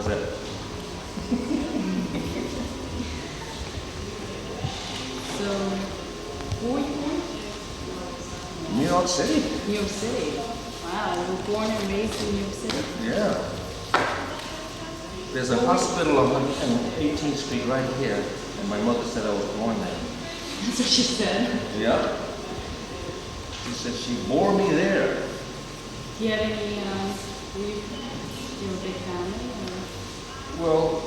How's that? So, where were you born? New York City. New York City. Wow, you were born and raised in New York City? Yeah. There's a hospital on 18th Street right here, and my mother said I was born there. That's what she said. Yeah. She said she bore me there. Do you have any, do you have a big family? Or? Well,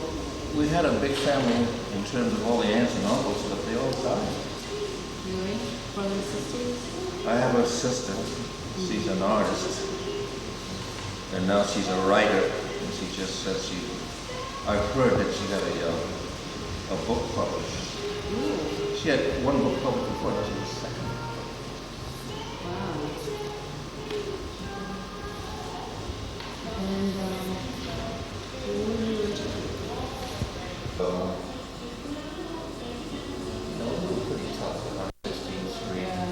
we had a big family in terms of all the aunts and uncles, but they all died. Really? Brothers and sisters? I have a sister. She's an artist, and now she's a writer. And she just says I've heard that she got a book published. Ooh. She had one book published before, now she was second. Wow. And, what were you doing? It was pretty tough on 16th Street. Yeah.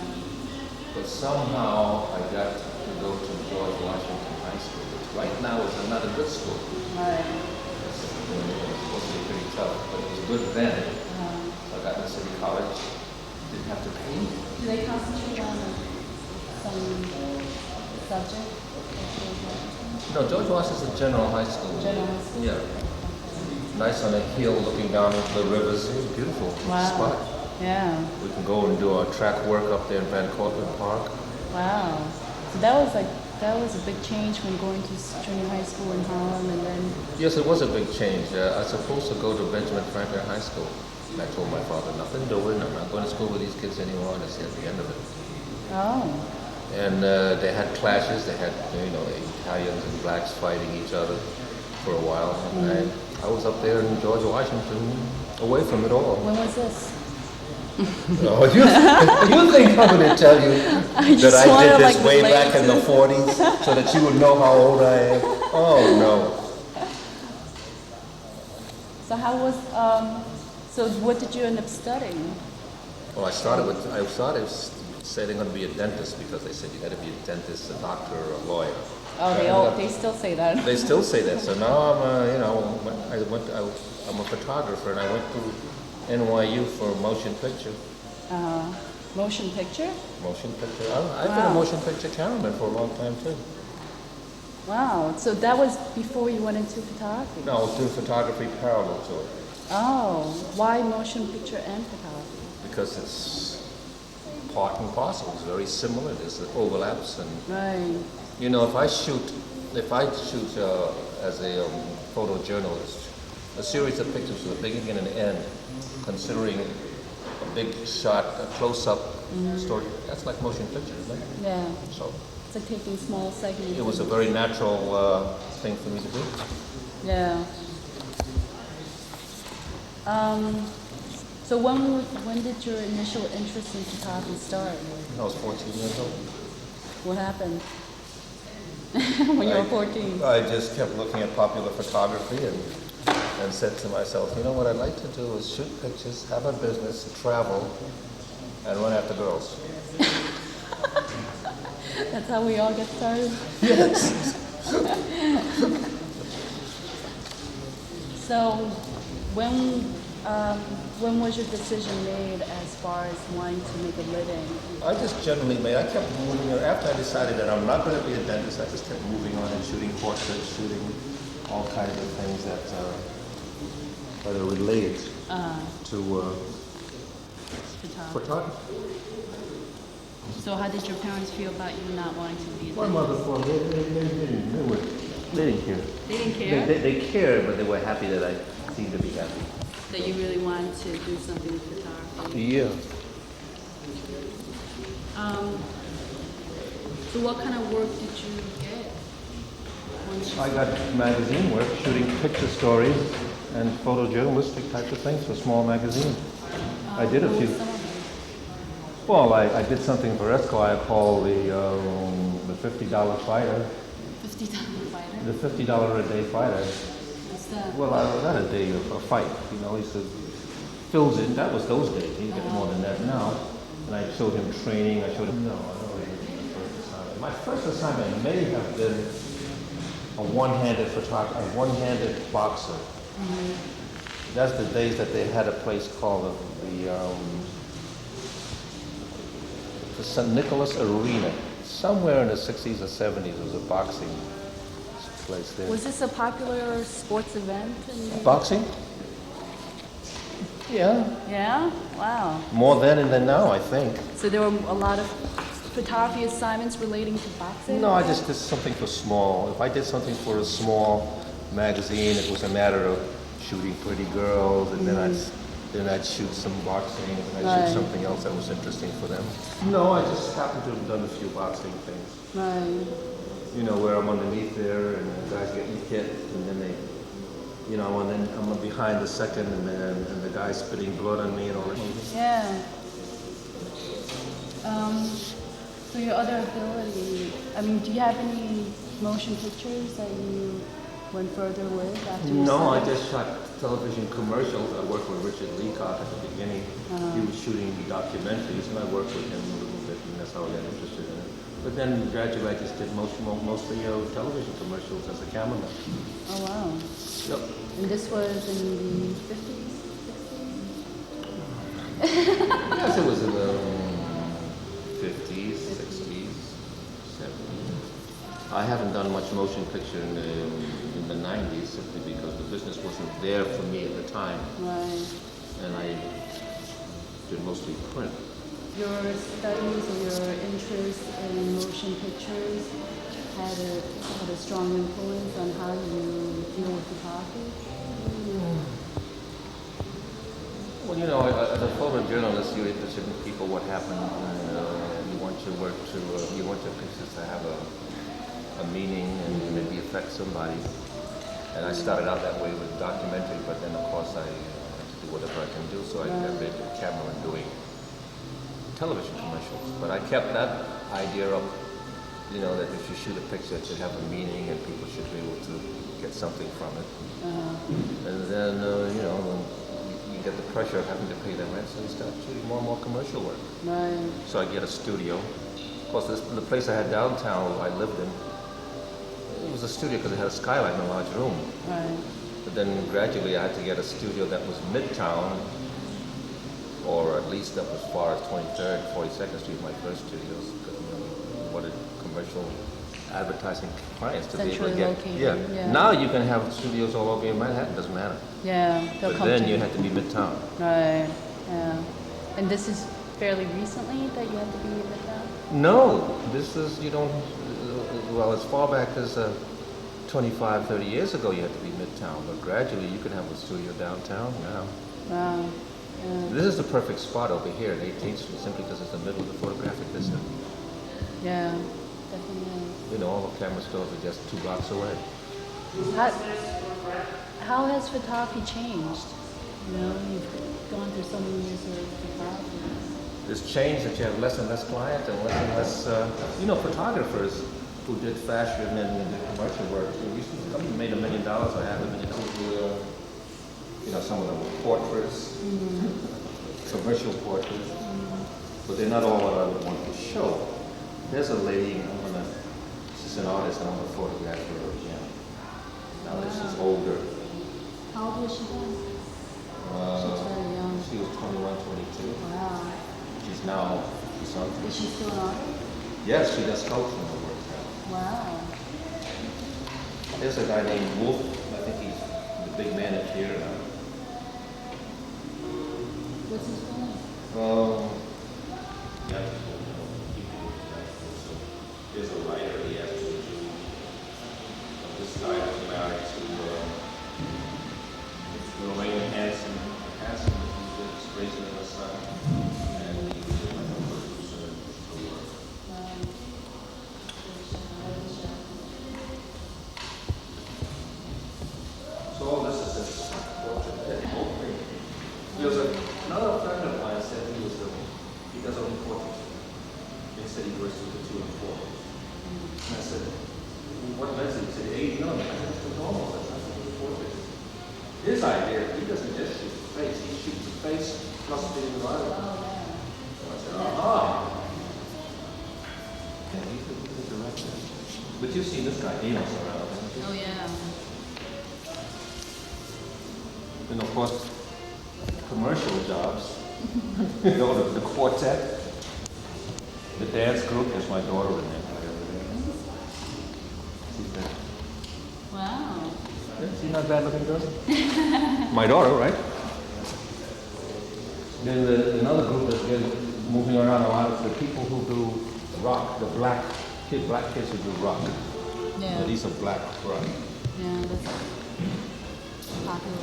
But somehow I got to go to George Washington High School, which right now is not a good school. Right. It was supposed to be pretty tough, but it was good then. So I got into City College, didn't have to pay. Do they concentrate on some subject? No, George Washington General High School. General high school? Yeah. Nice on a hill looking down into the rivers. It was a beautiful spot. Yeah. We can go and do our track work up there in Van Cortlandt Park. Wow. So that was a big change when going to junior high school in Harlem, and then. Yes, it was a big change. I was supposed to go to Benjamin Franklin High School. And I told my father, nothing doing. I'm not going to school with these kids anymore. And I said at the end of it. Oh. And they had clashes. They had, Italians and blacks fighting each other for a while. And I was up there in George Washington, away from it all. When was this? Oh, you think I'm going to tell you that I did this way back in the 40s so that you would know how old I am? Oh, no. So how was, so what did you end up studying? Well, I started saying I'm going to be a dentist because they said you got to be a dentist, a doctor, or a lawyer. Oh, they still say that. They still say that. So now I'm a photographer, and I went to NYU for motion picture. Motion picture? Motion picture. I've been a motion picture cameraman for a long time too. Wow. So that was before you went into photography? No, I was doing photography parallel to it. Oh, why motion picture and photography? Because it's part and parcel. It's very similar. There's overlaps, and Right. if I shoot as a photojournalist, a series of pictures with a beginning and an end, considering a big shot, a close-up story, that's like motion picture, isn't it? Yeah. So It's like taking small segments. it was a very natural thing for me to do. Yeah. So when did your initial interest in photography start? I was 14 years old. What happened when you were 14? I just kept looking at popular photography and said to myself, what I'd like to do is shoot pictures, have a business, travel, and run after girls. That's how we all get started. Yes. So when was your decision made as far as wanting to make a living? I just generally I kept moving. After I decided that I'm not going to be a dentist, I just kept moving on and shooting portraits, shooting all kinds of things that are related to photography. So how did your parents feel about you not wanting to be a My mother thought they didn't care. They didn't care? They cared, but they were happy that I seemed to be happy. That you really wanted to do something with photography? Yeah. So what kind of work did you get? I got magazine work, shooting picture stories and photojournalistic types of things for small magazines. I did a few. Well, I did something for Esquire called the $50 fighter. $50 fighter? The $50 a day fighter. What's that? Well, not a day, a fight. He said, fills in. That was those days. He get more than that now. And I showed him training. I showed him. No, I don't remember the first assignment. My first assignment may have been a one-handed photographer, a one-handed boxer. That's the days that they had a place called the St. Nicholas Arena. Somewhere in the 60s or 70s was a boxing place there. Was this a popular sports event? Boxing? Yeah. Yeah? Wow. More then than now, I think. So there were a lot of photography assignments relating to boxing? No, I just did something for small. If I did something for a small magazine, it was a matter of shooting pretty girls, and then I'd shoot some boxing, and I'd shoot something else that was interesting for them. No, I just happened to have done a few boxing things. Right. You know, where I'm underneath there, and the guys get hit, and then they, you know, and then I'm behind the second, and the guy's spitting blood on me and all that. Yeah. So your other ability, I mean, do you have any motion pictures that you went further with after you No, I started? just shot television commercials. I worked with Richard Leacock at the beginning. He was shooting documentaries, and I worked with him a little bit, and that's how I got interested in it. But then gradually I just did mostly television commercials as a cameraman. Oh, wow. Yep. And this was in the 50s, 60s? Yes, it was in the 50s, 60s, 70s. I haven't done much motion picture in the 90s simply because the business wasn't there for me at the time. Right. And I did mostly print. Your studies or your interest in motion pictures had a strong influence on how you deal with photography? Well, you know, as a photojournalist, you're interested in people, what happened, you want your work to, you want your pictures to have a meaning and maybe affect somebody. And I started out that way with documentary, but then of course I had to do whatever I can do, so I got rid of the camera and doing television commercials. But I kept that idea up, you know, that if you shoot a picture, it should have a meaning and people should be able to get something from it. And then, you know, when you get the pressure of having to pay the rent, so you start shooting more and more commercial work. Right. So I get a studio. Of course, the place I had downtown I lived in, it was a studio because it had a skylight in a large room. Right. But then gradually I had to get a studio that was midtown, or at least up as far as 23rd, 42nd Street, my first studios, because you know, we wanted commercial advertising clients to be able to Centrally get. located, Yeah. yeah. Now you can have studios all over in Manhattan, doesn't matter. Yeah, they'll But come then to you had to be midtown. Right, yeah. And this is fairly recently that you had to be in Midtown? No, this is, you don't, well, as far back as 25, 30 years ago you had to be midtown, but gradually you can have a studio downtown now. Wow. Yeah. This is the perfect spot over here at 18th Street, simply because it's the middle of the photographic district. Yeah, definitely. You know, all the camera stores are just 2 blocks away. How has photography changed? You know, you've gone through so many years of photography. It's changed that you have less and less clients and less, you know, photographers who did fashion and did commercial work. Some made $1 million or $500,000. You know, some of them were portraits, commercial portraits, but they're not all what I would want to show. There's a lady, she's an artist, and I'm going to photograph her again. Now this is older. How old was she then? She's very young. She was 21, 22. Wow. She's now something. Is she still an artist? Yes, she does sculptural work now. Wow. There's a guy named Wolf. I think he's the big man up here. What's his name? Yeah. There's a writer he has to do. This guy was married to Lorraine Hanson, who's raising her son, and he was a producer for work. So all this is just portrait. There's another friend of mine said he does only portraits. He said he works with the 2 and 4. And I said, what lens? He said, 8. No, that's the normal. That's not the portrait. His idea, he doesn't just shoot the face. He shoots the face plus the environment. So I said, aha. And he's a director. But you've seen this guy, Amos, around. Oh yeah. And of course, commercial jobs. You know, the quartet, the dance group. There's my daughter in there. She's there. Wow. Yeah, she's not bad looking girl. My daughter, right? Then another group that's been moving around a lot is the people who do rock, the black kids who do rock. Yeah. So these are black rock. Yeah, that's popular.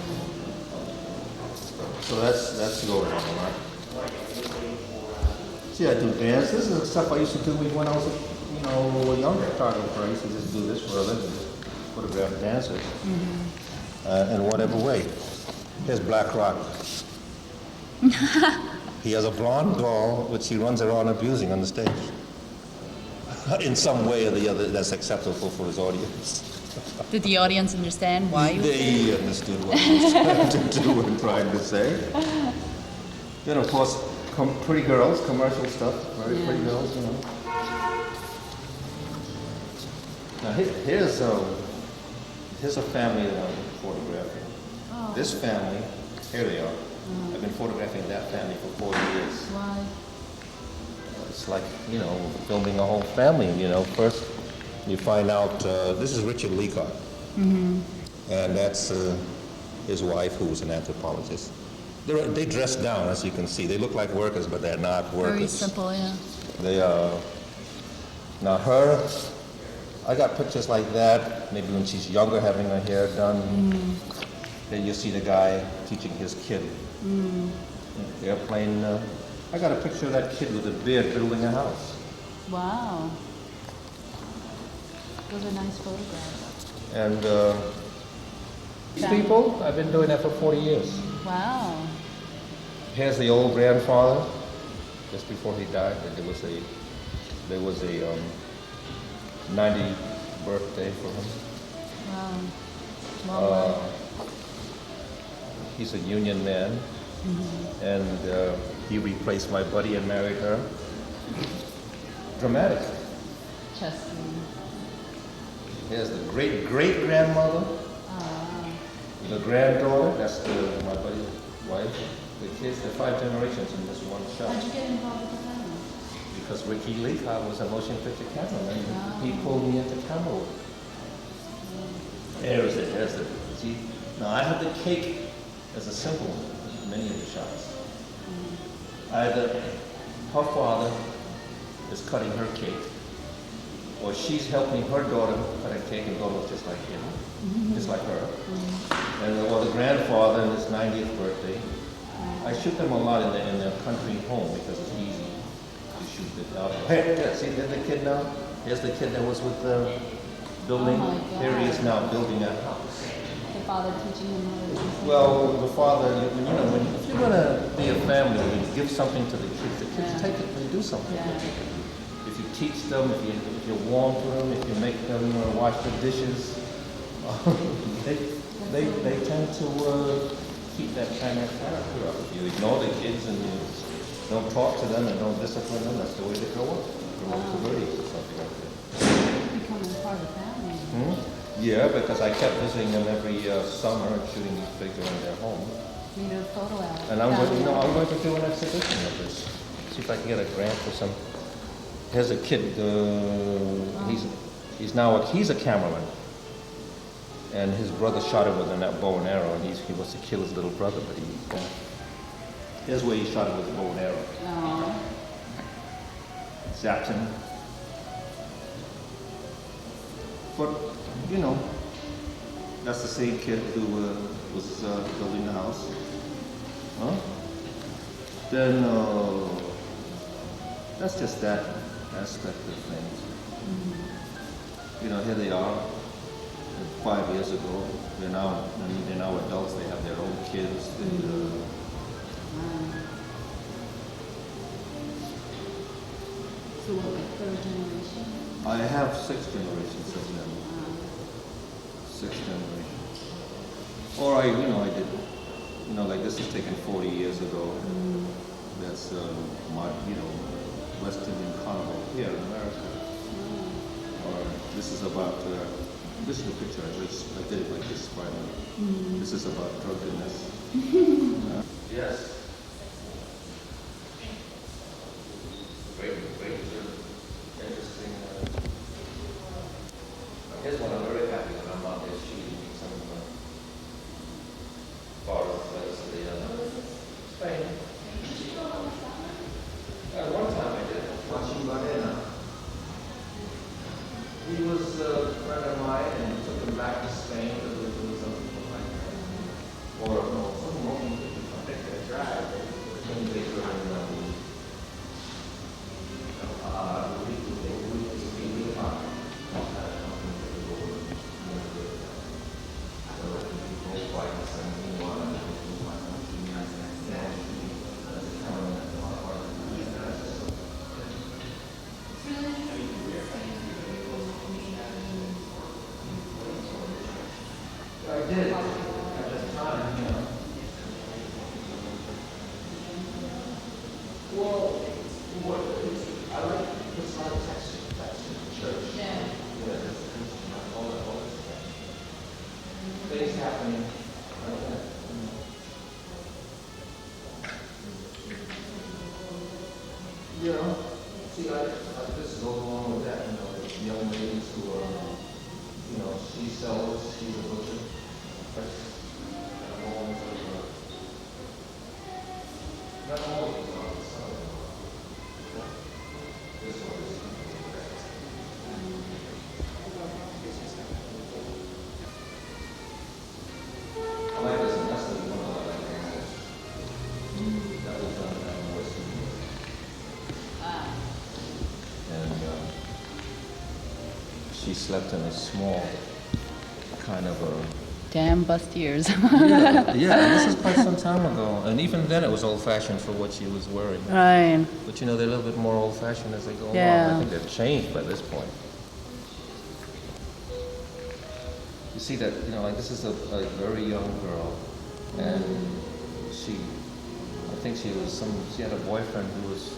So that's going on, right? See, I do dance. This is the stuff I used to do when I was a younger photographer. I used to just do this for a living, photograph dancers. In whatever way. Here's Black Rock. He has a blonde doll which he runs around abusing on the stage. In some way or the other that's acceptable for his audience. Did the audience understand why you They understood what he was trying to do and trying to say. Then of course, pretty girls, commercial stuff, very pretty girls, you know. Now here's a family that I'm photographing. Oh. This family, here they are. I've been photographing that family for 40 years. Why? It's like, filming a whole family, First, you find out, this is Richard Leacock. And that's his wife, who's an anthropologist. They dress down, as you can see. They look like workers, but they're not workers. Very simple, yeah. They are, now her, I got pictures like that, maybe when she's younger, having her hair done. Then you see the guy teaching his kid. Airplane. I got a picture of that kid with a beard building a house. Wow. Those are nice photographs. And these people, I've been doing that for 40 years. Wow. Here's the old grandfather, just before he died. There was a 90th birthday for him. Wow. He's a union man, and he replaced my buddy and married her. Dramatic. Chesney. Here's the great-great-grandmother, the granddaughter, that's my buddy's wife. The kids, there are 5 generations in this one shot. How'd you get involved with the family? Because Ricky Leacock was a motion picture cameraman, and he pulled me into camera work. There's it. See, now I have the cake as a symbol in many of the shots. Either her father is cutting her cake, or she's helping her daughter cut a cake, and daughter looks just like him, just like her. Or the grandfather in his 90th birthday. I shoot them a lot in their country home because it's easy to shoot it out. Hey, see, there's the kid now. Here's the kid that was with the building. Oh my God. Here he is now building a house. The father teaching him how to do something? Well, the father, if you're going to be a family, you give something to the kids take it and do something with it. If you teach them, if you're warm to them, if you make them wash the dishes, they tend to keep that kind of character up. If you ignore the kids and you don't talk to them and don't discipline them, that's the way they grow up. Grow up to birdies or something like that. Becoming part of the family. Yeah, because I kept visiting them every summer and shooting these pictures in their home. Need a photo album. And I'm going to do an exhibition of this. See if I can get a grant for some. Here's a kid. He's a cameraman, and his brother shot him with a bow and arrow, and he was to kill his little brother, but here's where he shot him with a bow and arrow. Oh. Zapped him. But that's the same kid who was building the house. Then that's just that aspect of things. Here they are. 5 years ago, they're now adults. They have their own kids. So what, like 3rd generation? I have 6 generations of them. 6 generations. Or I did, like this is taken 40 years ago. That's West Indian Carnival here in America. Or this is about This is the picture I did it like this finally. This is about drunkenness. Yes. Great, interesting. Here's one I'm very happy when I'm out there shooting some forest place in Spain. One time I did watching Barena. He was a friend of mine and took him back to Spain to do something like that. Or no, something more than drive. I did at the time, you know. Well, I like this lot of text in the church. Yeah. All that stuff. Things happening like that. You know, see, this is all along with that, you know, the young ladies who are, you know, she's a butcher. Not always on the sun. This one is. I like this one. That's the one I like the most. That was done at Western Union. And she slept in a small kind of a. Damn bustiers. Yeah, this is quite some time ago. And even then it was old-fashioned for what she was wearing. Right. But you know, they're a little bit more old-fashioned as they go Yeah. along. I think they've changed by this point. You see that, you know, like this is a very young girl. And I think she had a boyfriend who was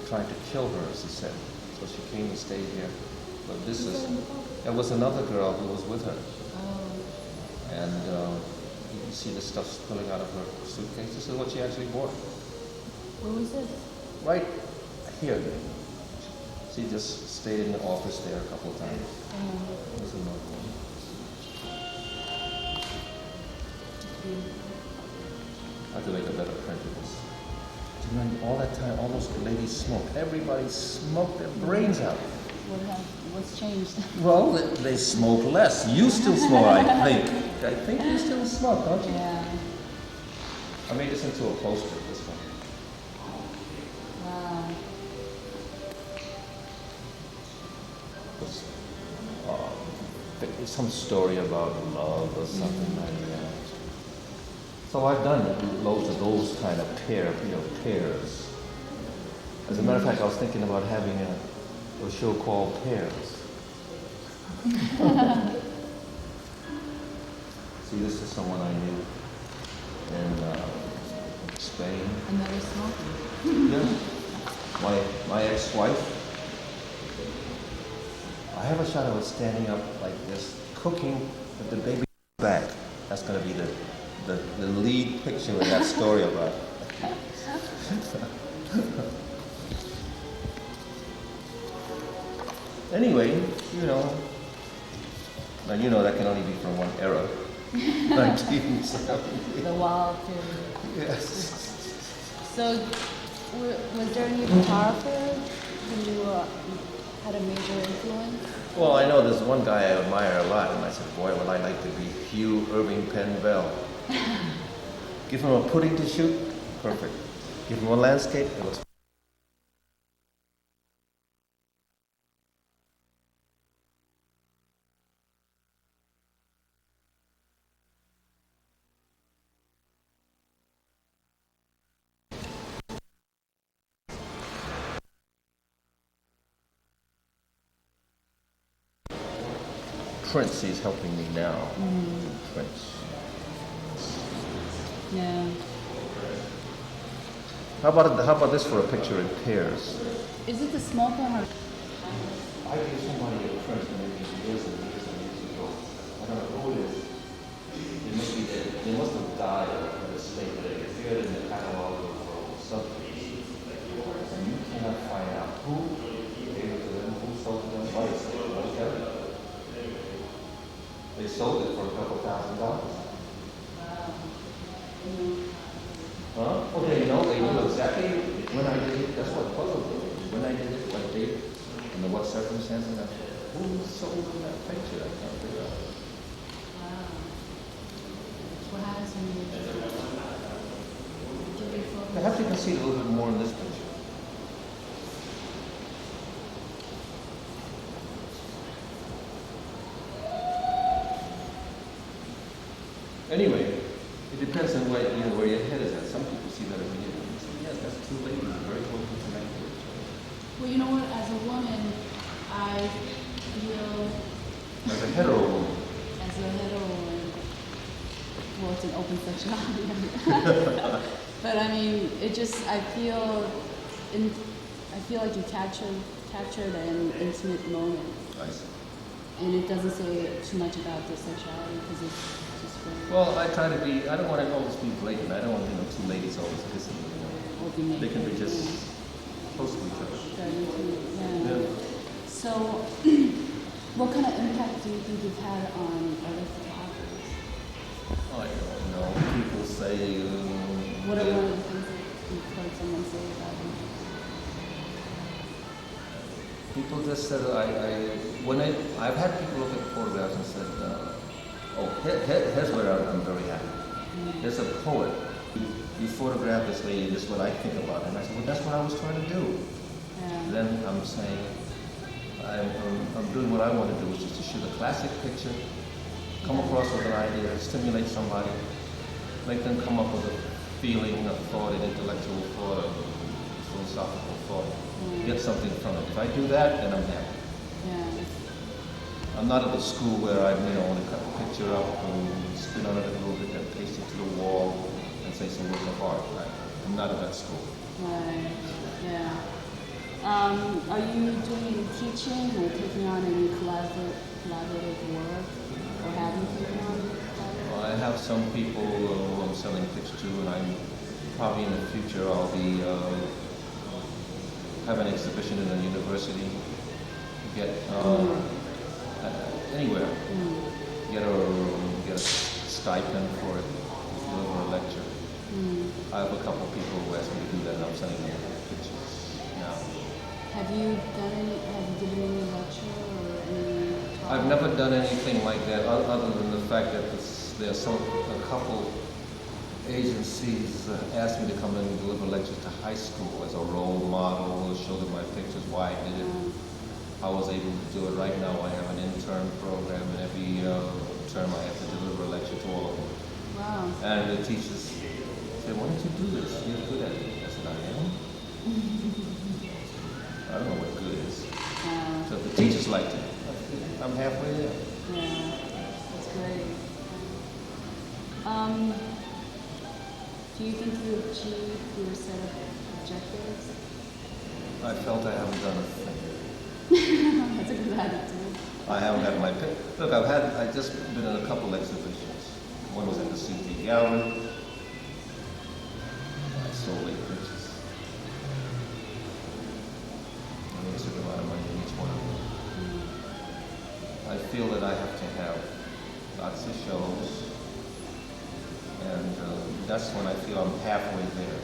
trying to kill her, as she said. So she came and stayed here. But there was another girl who was with her. And you can see the stuff spilling out of her suitcase. This is what she actually bought. Where was this? Right here. She just stayed in the office there a couple of times. There's another one. I have to make a better print of this. All that time, all those ladies smoked. Everybody smoked their brains out. What's changed? Well, they smoke less. You still smoke, I think. I think you still smoke, don't you? Yeah. I made this into a poster, this one. Wow. It's some story about love or something like that. So I've done loads of those kind of pairs. As a matter of fact, I was thinking about having a show called Pairs. See, this is someone I knew in Spain. Another smoker. Yeah. My ex-wife. I have a shot of her standing up like this, cooking with the baby back. That's going to be the lead picture in that story about. Anyway, you know, and you know that can only be from one era. 1970. The wild period. Yes. So, was there any photographer who had a major influence? Well, I know there's one guy I admire a lot, and I said, boy, would I like to be Hugh Irving Penn Bell. Give him a pudding to shoot, perfect. Give him a landscape, it looks. Prince, he's helping me now. Prince. Yeah. How about this for a picture in pairs? Is it the smoke one or? I gave somebody a print maybe years and years and years ago. sold it for a couple $1,000. Huh? Okay, you know, they knew exactly when I did it. That's what puzzled me. When I did it, what date, under what circumstances. I thought, who sold that picture? I can't figure out. What happens when you Perhaps you can see it a little bit more in this picture. Anyway, it depends on where, you know, where your head is at. Some people see that immediately and say, yes, that's too late. It's very close to connected. Well, you know what? As a woman, I feel As a hetero woman. as a hetero woman, well, it's an open sexuality. But I mean, it just I feel like you captured an intimate moment. I see. And it doesn't say too much about the sexuality because it's just very Well, I try to be, I don't want to always be blatant. I don't want, you know, two ladies always kissing, you know. open naked. They can be just close to each other. Very intimate, yeah. Yeah. So, what kind of impact do you think you've had on other photographers? I don't know. People say, What are one of the things that you've heard someone say about them? people just said, I've had people look at photographs and said, here's where I'm very happy. There's a poet. You photograph this lady, this is what I think about it. And I said, well, that's what I was trying to do. Yeah. Then I'm saying, I'm doing what I want to do, which is to shoot a classic picture, come across with an idea, stimulate somebody, make them come up with a feeling, a thought, an intellectual thought, a philosophical thought, get something from it. If I do that, then I'm happy. Yeah. I'm not at the school where I, you know, want to cut the picture up and spin on it a little bit and paste it to the wall and say some work of art. I'm not at that school. Right. Yeah. Are you doing any teaching or taking on any collaborative work, or have you taken on collaborative? Well, I have some people who I'm selling pictures to, and I'm probably in the future I'll be have an exhibition in a university. Get anywhere. Get a stipend for it. Deliver a lecture. I have a couple people who asked me to do that, and I'm sending them pictures now. Have you given any lecture or any talk? I've never done anything like that, other than the fact that there's a couple agencies asked me to come in and deliver lectures to high school as a role model, show them my pictures, why I did it. I was able to do it. Right now I have an intern program, and every term I have to deliver a lecture to all of them. Wow. And the teachers say, why don't you do this? You're good at it. I said, I am? I don't know what good is. So if the teachers liked it, I'm halfway there. Yeah, that's great. Do you think you achieved your set of objectives? I felt I haven't done a thing. That's a good attitude. I haven't got my pick. Look, I've just been in a couple exhibitions. One was at the CT Gallery. I sold 8 pictures. I made a certain amount of money in each one of them. I feel that I have to have lots of shows, and that's when I feel I'm halfway there.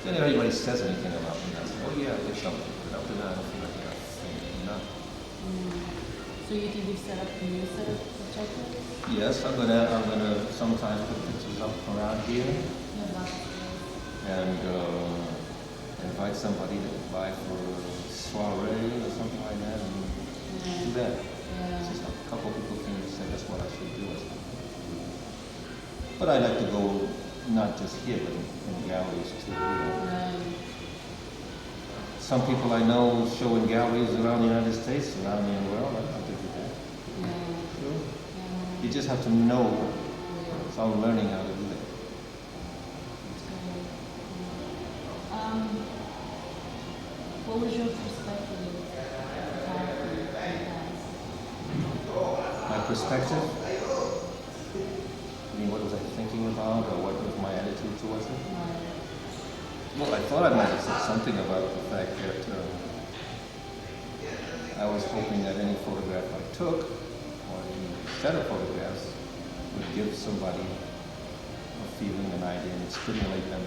Then everybody says anything about me, and I say, oh yeah, I did something. But up to now, I don't feel like I have enough. So you think you've set up a new set of objectives? Yes, I'm gonna sometimes put pictures up around here You have lots of things. and invite somebody to buy for a soiree or something like that, and do that. Yeah. Just a couple people came and said that's what I should do. But I like to go not just here, but in galleries too. You know. Right. Some people I know show in galleries around the United States, around the world. I'd like to do that. Yeah. Sure. Yeah. You just have to know. So I'm learning how to do that. What was your perspective of photography in the past? My perspective? I mean, what was I thinking about, or what was my attitude towards it? Well, I thought I might have said something about the fact that I was hoping that any photograph I took, or Set of photographs would give somebody a feeling, an idea, and stimulate them.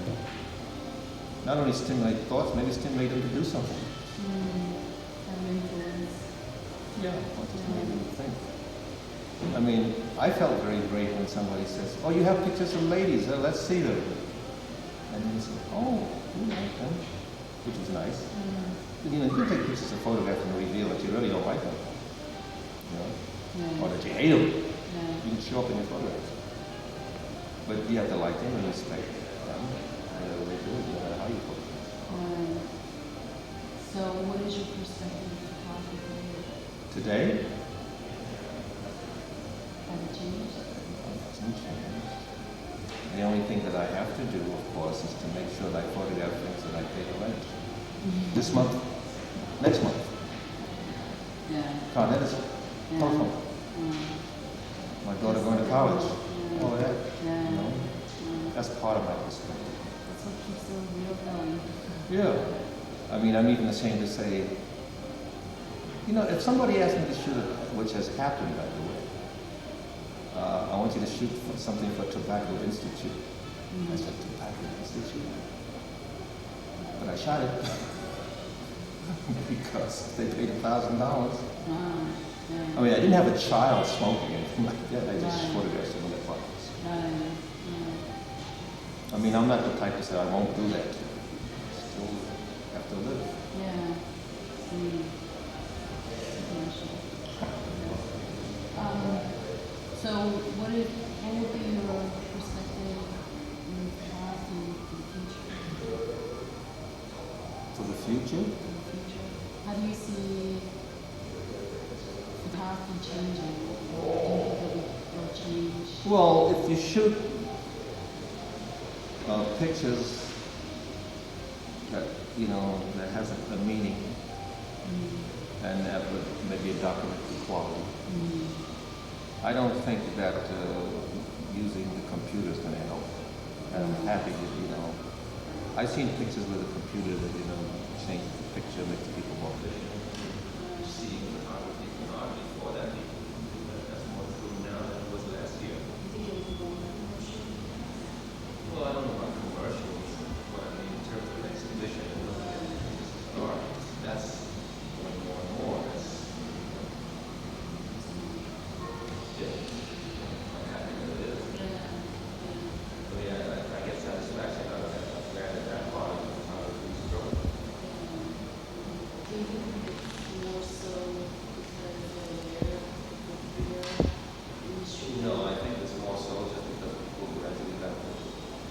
Not only stimulate thoughts, maybe stimulate them to do something. Have an influence. Yeah, what does make them think? I mean, I felt very great when somebody says, "Oh, you have pictures of ladies, let's see them." And then you say, "Oh, you like them," which is nice. But, you know, you can take pictures of photographs and reveal that you really don't like them, you know, or that you hate them. You can show up in your photographs. But you have to like them and respect them, whatever they do, no matter how you photograph. So, what is your perspective of photography? Today, Has it changed? hasn't changed. The only thing that I have to do, of course, is to make sure that I photograph things that I pay the rent. This month, next month. Con Edison, telephone. My daughter going to college. All that. You know? That's part of my perspective. That's what keeps the wheel going. Yeah. I mean, I'm even ashamed to say, you know, if somebody asked me to shoot, which has happened, by the way, I want you to shoot for something for Tobacco Institute. I said, Tobacco Institute? But I shot it because they paid $1,000. I mean, I didn't have a child smoking or anything like that. I just photographed some of their products. I mean, I'm not the type to say I won't do that. Still have to live. So, what would be your perspective in photography for the future? For the future? How do you see photography changing? Do you think it will change? Well, if you shoot pictures that, you know, that has a meaning and have maybe a documentary quality, I don't think that using the computer is going to help. And I'm happy that, you know, I've seen pictures with a computer that, you know, change the picture, make the people more visual. Seeing photography from art before that, that's more true now than it was last year. Well, I don't know about commercials, but I mean, in terms of exhibition, you know, art, that's going more and more. I'm happy that it is. I mean, I get satisfaction out of that. I'm glad that part of the photography is growing. Do you think it's more so because of the computer industry? No, I think it's more so just because people gradually got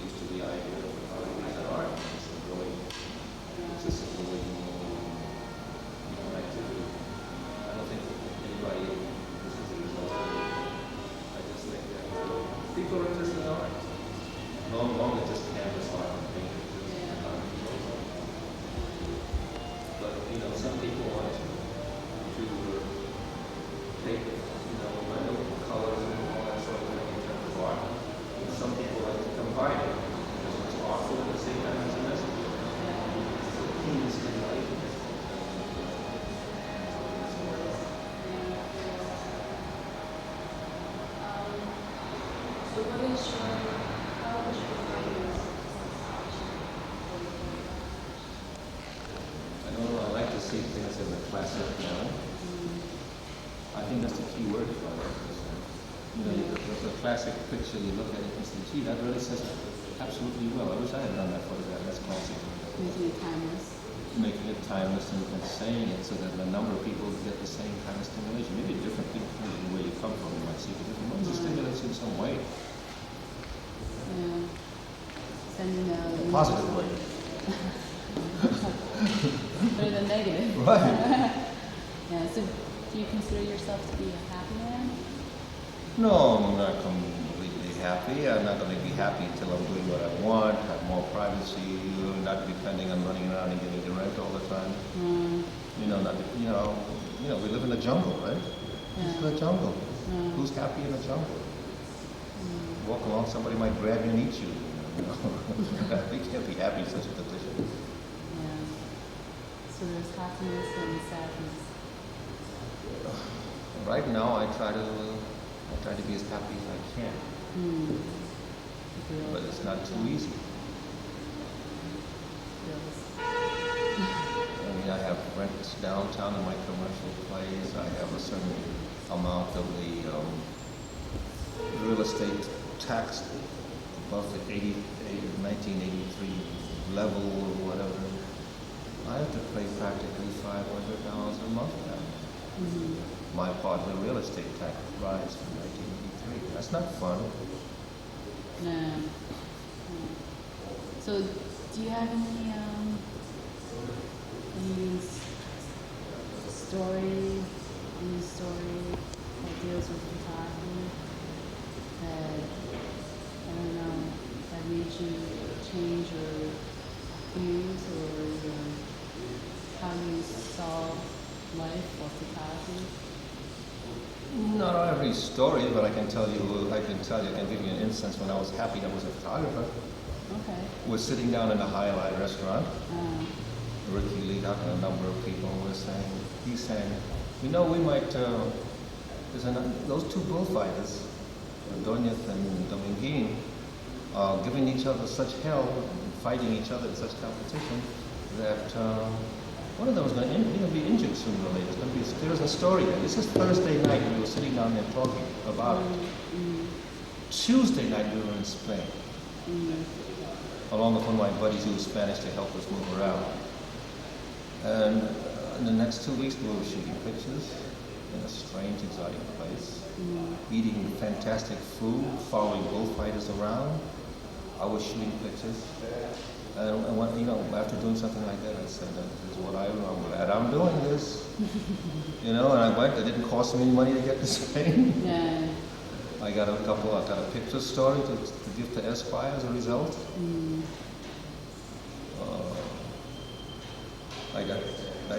used to the idea of photography as an art. It's a growing, it's just a growing activity. I don't think anybody, this is a result of it. I just think that people are interested in art. No longer just canvas art and painting. But, you know, some people want to take, you know, random colors and all that sort of thing in terms of art. And some people like to combine it because it's artful at the same time as a message. It's a keen stimulation. So what is how is your finance? I don't know, I like to see things in the classic manner. I think that's the key word for it. You know, the classic picture, you look at it and say, gee, that really says it absolutely well. I wish I had done that photograph, that's classic. Making it timeless. Making it timeless and saying it so that a number of people get the same kind of stimulation. Maybe different people from where you come from, you might see it different ways. It stimulates you in some way. Sending a Positive way. Better than negative. Right. So do you consider yourself to be a happy man? No, I'm not completely happy. I'm not going to be happy until I'm doing what I want, have more privacy, not depending on running around and getting the rent all the time. You know, we live in a jungle, right? It's a jungle. Who's happy in a jungle? Walk along, somebody might grab you and eat you. You know? We can't be happy in such a position. So there's happiness and sadness. right now I try to be as happy as I can. But it's not too easy. I mean, I have rent downtown in my commercial place. I have a certain amount of the real estate tax above the 1983 level or whatever. I have to pay practically $500 a month now. My part of the real estate tax rise from 1983. That's not fun. No. So, do you have any story that deals with photography that, I don't know, that made you change your views or how you saw life or photography? Not every story, but I can give you an instance when I was happy I was a photographer. Okay. We're sitting down in a Highlight restaurant. Ricky Leadock and a number of people were saying, he's saying, you know, we might, those two bullfighters, Ordonez and Dominguez, are giving each other such hell, and fighting each other in such competition, that one of them is going to be injured sooner or later. There's a story there. This is Thursday night, we were sitting down there talking about it. Tuesday night, we were in Spain, along with one of my buddies who was Spanish to help us move around. And in the next 2 weeks, we were shooting pictures in a strange, exotic place, eating fantastic food, following bullfighters around. I was shooting pictures. And when, after doing something like that, I said, this is what I'm glad I'm doing this. And I went. It didn't cost me any money to get to Spain. Yeah. I got a picture story to give to Esquire as a result. I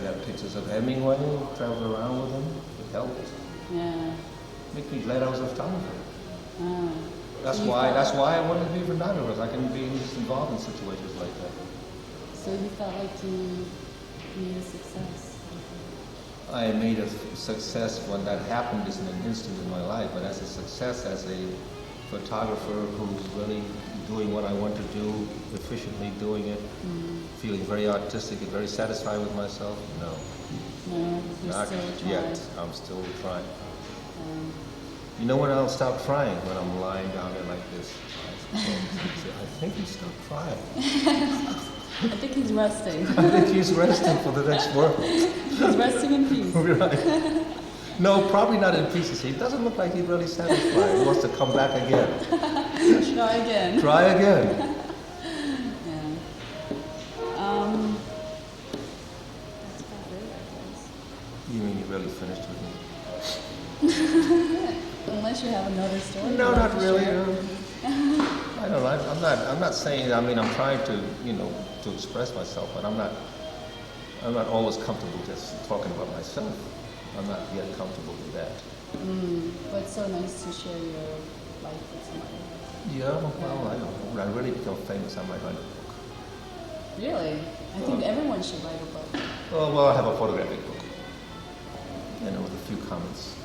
got pictures of Hemingway, traveled around with him, it helped. Yeah. Make me glad I was a photographer. That's So why I wanted to be a photographer. I can be involved in situations like that. So you felt like you made a success? I made a success when that happened is an instant in my life, but as a success as a photographer who's really doing what I want to do, efficiently doing it, feeling very artistic and very satisfied with myself, no. No, you're Not still trying. yet. I'm still trying. You know when I'll stop trying? When I'm lying down there like this. I think he stopped trying. I think he's resting. I think he's resting for the next work. He's resting in peace. Right. No, probably not in pieces. He doesn't look like he's really satisfied. He wants to come back again. Try again. Try again. Yeah. That's about it, I guess. You mean you really finished with me? Unless you have another story. No, you'd like not to really. share. I don't know. I'm not saying. I mean, I'm trying to, to express myself, but I'm not always comfortable just talking about myself. I'm not yet comfortable with that. But it's so nice to share your life with somebody. Yeah, well, I don't know. When I really become famous, I might write a book. Really? I think everyone should write a book. Oh, well, I have a photographic book. And with a few comments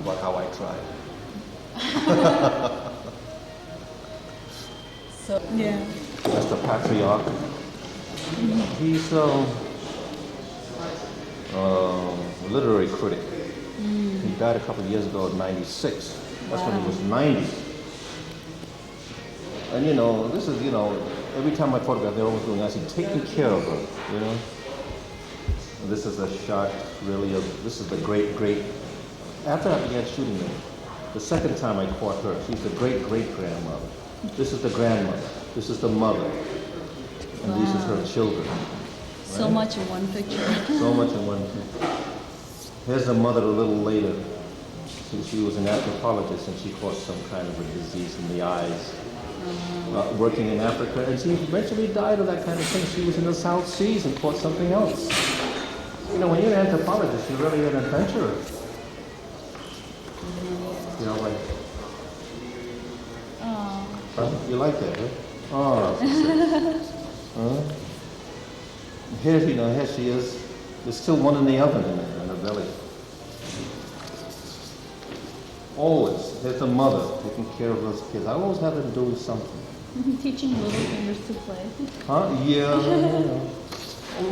about how I tried. So, yeah. That's the patriarch. He's a literary critic. He died a couple of years ago at 96. That's when he was 90. And this is, every time I photograph, they're always doing, I say, taking care of her, This is a shot, really, this is the great, after I began shooting them, the second time I caught her, she's the great-great-grandmother. This is the grandmother. This is the mother. And these are her children. So right? much in one picture. So much in one picture. Here's the mother a little later. She was an anthropologist and she caught some kind of a disease in the eyes. Working in Africa, and she eventually died of that kind of thing. She was in the South Seas and caught something else. When you're an anthropologist, you're really an adventurer. Like, you like that, right? Here, here she is. There's still one in the oven in her belly. Always. There's a mother taking care of those kids. I always have them doing something. Teaching little fingers to play. Huh? Yeah.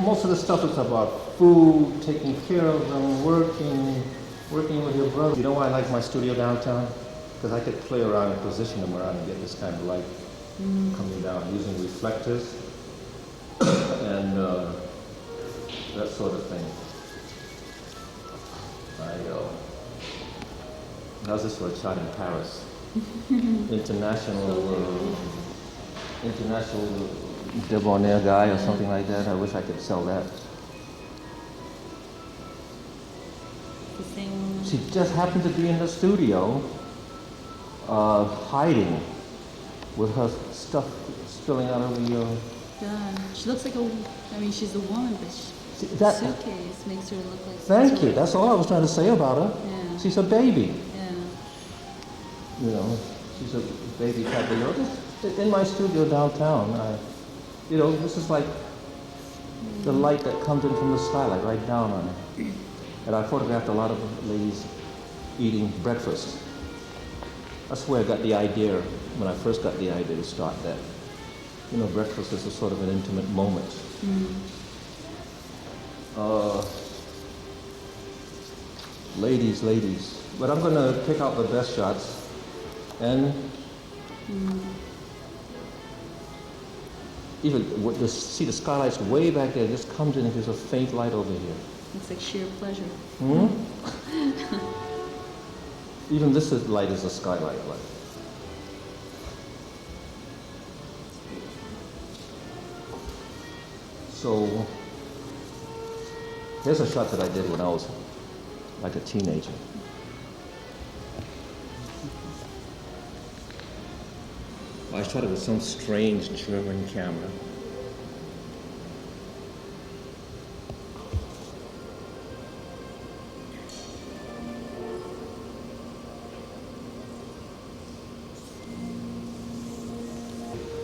Most of the stuff is about food, taking care of them, working with your brother. You know why I like my studio downtown? Because I could play around and position them around and get this kind of light coming down using reflectors and that sort of thing. How's this for a shot in Paris? International debonair guy or something like that. I wish I could sell that. She just happened to be in the studio, hiding with her stuff spilling out over your... God, she looks like she's a woman, but that suitcase makes her look like... Thank you, that's all I was trying to say about her. Yeah. She's a baby. Yeah. You know, she's a baby type of girl. In my studio downtown, this is like the light that comes in from the skylight right down on it. And I photographed a lot of ladies eating breakfast. That's where I got the idea, when I first got the idea to start that. Breakfast is a sort of an intimate moment. Ladies. But I'm going to pick out the best shots and even see the skylights way back there. It just comes in and gives a faint light over here. It's like sheer pleasure. Even this light is a skylight light. So here's a shot that I did when I was like a teenager. I shot it with some strange German camera.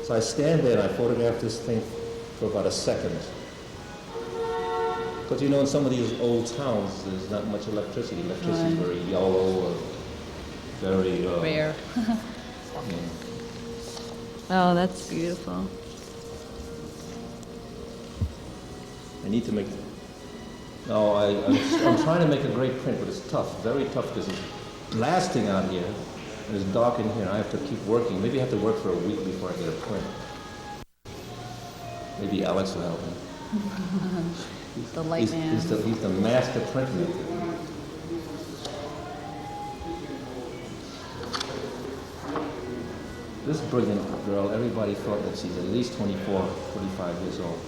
So I stand there and I photograph this thing for about a second. Because in some of these old towns, there's not much electricity. Electricity is very yellow or very... rare. Oh, that's beautiful. I need to make... No, I'm trying to make a great print, but it's tough, very tough, because it's blasting out here, and it's dark in here, and I have to keep working. Maybe I have to work for a week before I get a print. Maybe Alex will help me. The light man. He's the master printmaker. This brilliant girl, everybody thought that she's at least 24, 25 years old.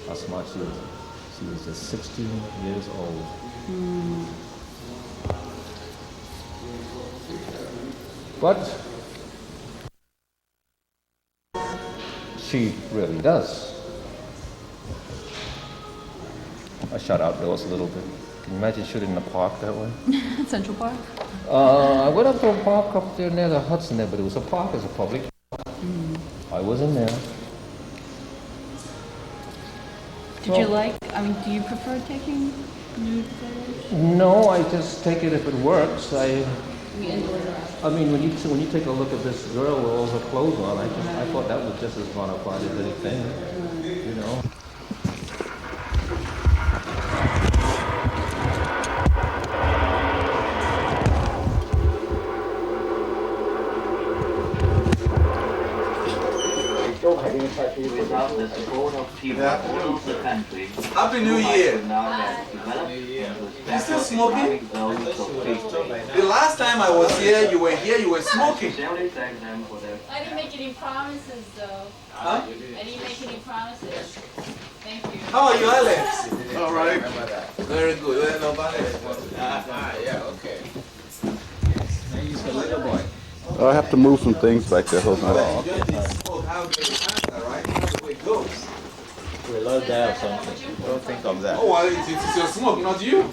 How smart she is. She was just 16 years old. But she really does. I shot outdoors a little bit. Can you imagine shooting in a park that way? Central Park? I went up to a park up there near the Hudson there, but it was a park, it was a public park. I was in there. Do you prefer taking nude photos? No, I just take it if it works. Indoors or out? When you take a look at this girl with all her clothes on, I thought that was just as bona fide as anything, Without the support of people across the country, Happy New Year! You still smoking? The last time I was here, you were smoking. I didn't make any promises, though. Huh? I didn't make any promises. Thank you. How are you, Alex? All right. Very good. Yeah, okay. I have to move some things back there. Hold on. We love that or something. Don't think of that. Oh, well, it's your smoke, not you.